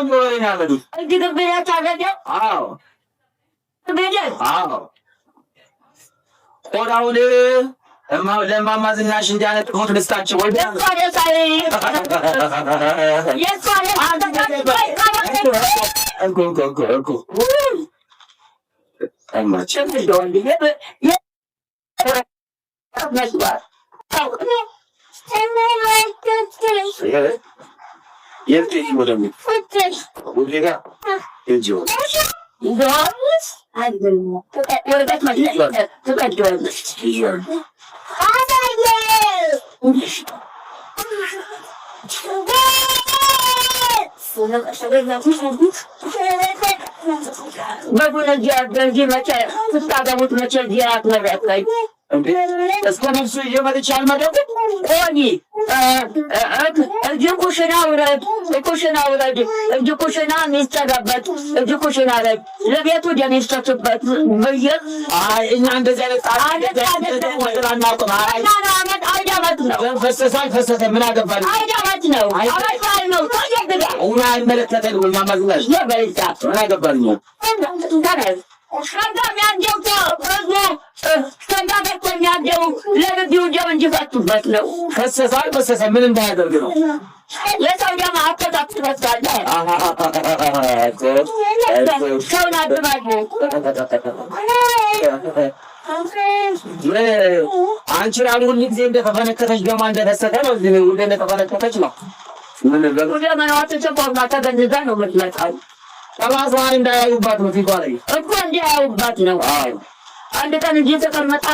ቆንጆ ወሬ ነው ያመጡት። እዚህ ግብያ ታገኘ? አዎ ግብያ? አዎ ቆዳውን ለማማ ዝናሽ እንዲያነጥፉት ልስጣቸው ወይ? እስከነሱ እየመጥቻ አልመደብም ቆይ እጅ ኩሽና ውረድ ኩሽና ውረድ እጅ ኩሽና ሚስተጋበት እጅ ኩሽና ላይ ለቤቱ የሚስተትበት ብዬ እና እንደዚህ አይነት ነው ፈሰሰ አልፈሰሰ ምን አገባል አይዳመት ነው አባል ነው ታየግዳ እና አይመለከተን ወይ ማማዝናሽ የበልጣ ምን አገባል ነው ሻንዳም ያንጀው ሻንዳም ያንጀው ለልጅው እንዲፈቱበት ነው። ፈሰሰ አልፈሰሰ ምን እንዳያደርግ ነው? ለሰው ደም አተታትበታለ ሰውን አድማጅ አንቺን አሁን ሁሉ ጊዜ እንደተፈነከተች ገማ እንደፈሰተ ነው እንደተፈነከተች ነው። ምን ወደ ማናት ተቆርጣ ተገንዘታ ነው የምትመጣው። ጠባሳዋን እንዳያዩባት ነው ፊቷ ላይ እኮ እንዳያዩባት ነው። አዎ አንድ ቀን እዚህ ተቀመጣ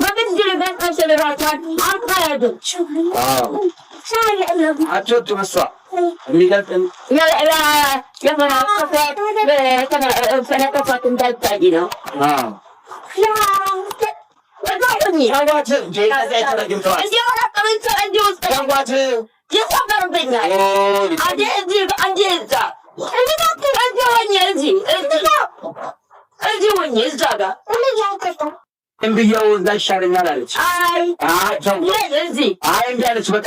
በግድል በተሰለራታን አልቃያዶች አዎ አቾት መስዋ የሚገልጥን ፈነከፋት እንዳልታጊ ነው። አዎ እንብያው እዛ ይሻለኛል አለች። አይ እንዳለች በቃ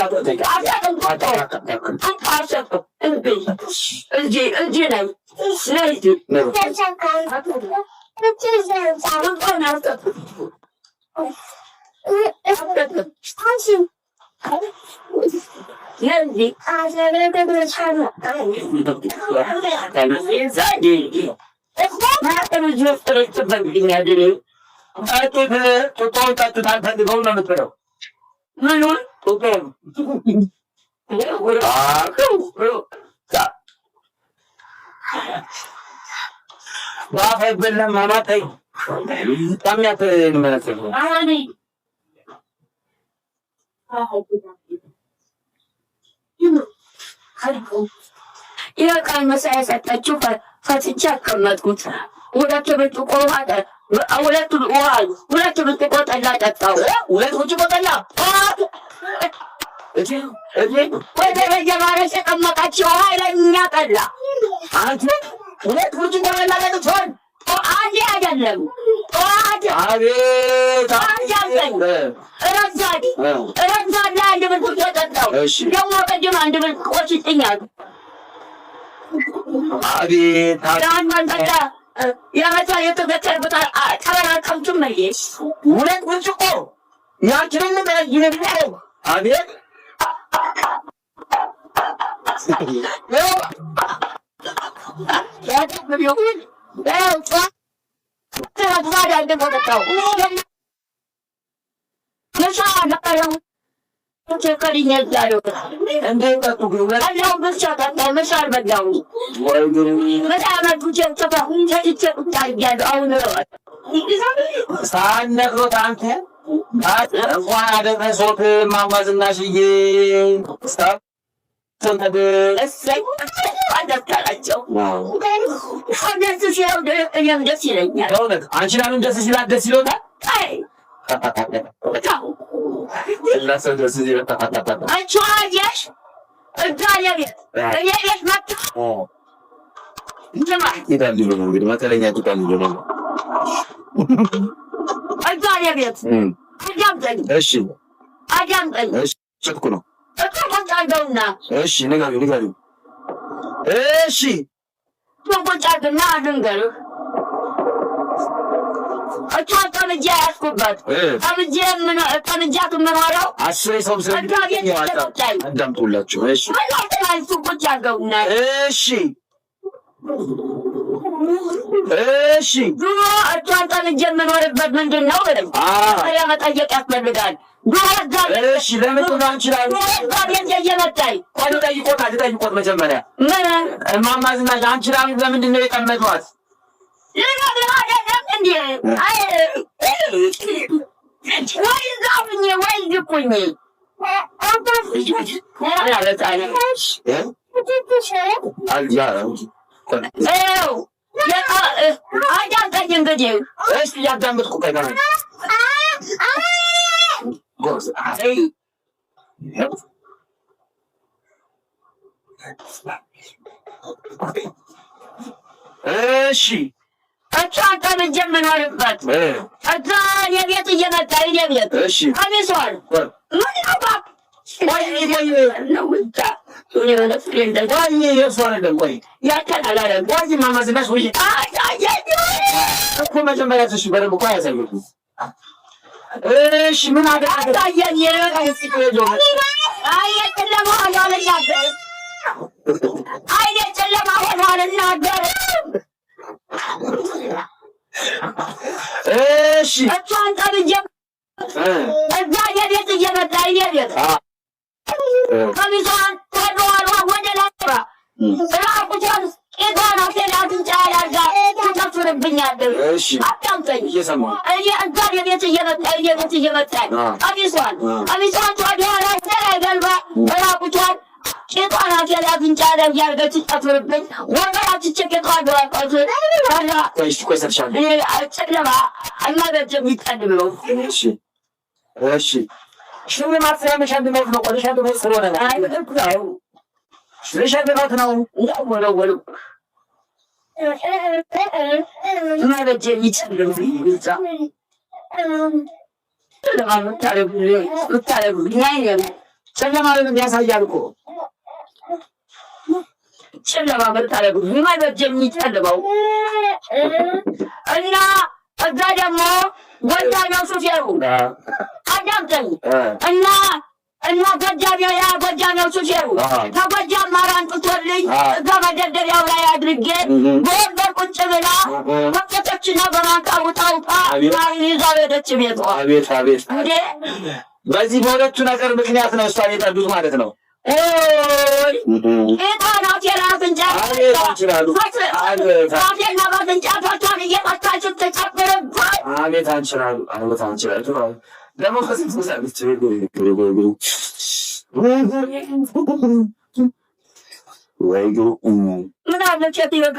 ይበቃል መሳያ ሰጠችው። ፈትቼ አቀመጥኩት። ሁለት ብርጭቆ ውሃ ሁለት ብርጭቆ ጠላ ጠጣሁ። ሁለት ብርጭቆ ጠላ ወደ በየማረስ የቀመጣችው ኃይለኛ ጠላ ሁለት ብርጭቆ ጠላ ጠጥቷል። አንዴ አይደለም ረዛት ላይ አንድ ብርጭቆ ጠጣሁ። ደግሞ ቅድም አንድ ብርጭቆ ስጥኛል። አቤት ጠጣ ያመጣ የተበተርበታ ተራራቀምቱ መይስ ሁለት ብርጭቆ ያችንን ይነግረው አቤት ሳነግሮት አንተ እንኳን አደረሶት ማማ ዝናሽዬ አንቺን አሁን ደስ ሲላት ደስ ይሎታል። እሺ ቁጫትና ድንገር እቻ ቀንጃ ያስኩበት ቀንጃት የምኖረው 10 ሰው አዳምጡላችሁ። እሺ ቁጭ አድርገውና እሺ ድሮ እቿን ቀንጄ የምኖርበት ምንድን ነው ብለው መጠየቅ ያስፈልጋል። እሺ ለምን አንችላል ቤት እየመጣኝ ጠይቆት መጀመሪያ እማማ ዝናሽ አንችላል ለምንድን ነው የቀመጧት? ወይ ዛብኝ ወይ ዝኩኝ አዳምጠኝ እንግዲህ እስኪ እያዳመጥኩ እሺ እሷን ቀንጄ የምኖርበት እዛ የቤት እየመጣ የቤት ቀሚሷን ምን ያባክ መጀመሪያ በደንብ እኮ አያሳዩም። እሺ ምን ጨለማ ሆኗል እናገር እሺ እሷን ቀንጄ እዛ የቤት እየመጣ የቤት ቀሚሷን ተደዋሏ ወደ ላራ ራቁቷን ቄቷን አፌን አፍንጫ ያርጋ ትጨፍርብኛለች። አዳምጠኝ እኔ እዛ የቤት እየመጣኝ ቀሚሷን ወደኋላ ገልባ ራቁቷን ቄቷን አፌን አፍንጫ ያርጋ ትጨፍርብኝ ወንበራችቼ ቄቷን ደዋቀት ጨለማ አልማበጀም ይጠልም ነው። እሺ ሽልማት ስለመሸልመት ነው። ለሸልመት ስለሆነ ነው። ለሸልመት ነው። ወለወሉ ማለጀ ይችላል ይዛ ጨለማ ያሳያል እኮ ጨለማ መታረጉ ማለጀ ይጨልመው እና እዛ ደግሞ ወንዳኛው ሹፌሩ አዳምጠኝ እና ጎጃሜው ሹፌሩ ከጎጃም ማር አንጥቶልኝ እዛ መደርደሪያው ላይ አድርጌ በወንበር ቁጭ ብላ ወቀተችና በማንቃውጣውጣ ማርን ይዛው ሄደች ቤቷ። አቤት አቤት! በዚህ በሁለቱ ነገር ምክንያት ነው እሷን የጠዱት ማለት ነው። ጤናናት የራፍንጫ ፋቴና በፍንጫ ፈቷን እየመታች ስትጨፍርባት አቤት አንችላሉ አቤት አንችላሉ ደግሞ ከስንት ሰዓት ወይ ምን አለ ቸት ይበቃ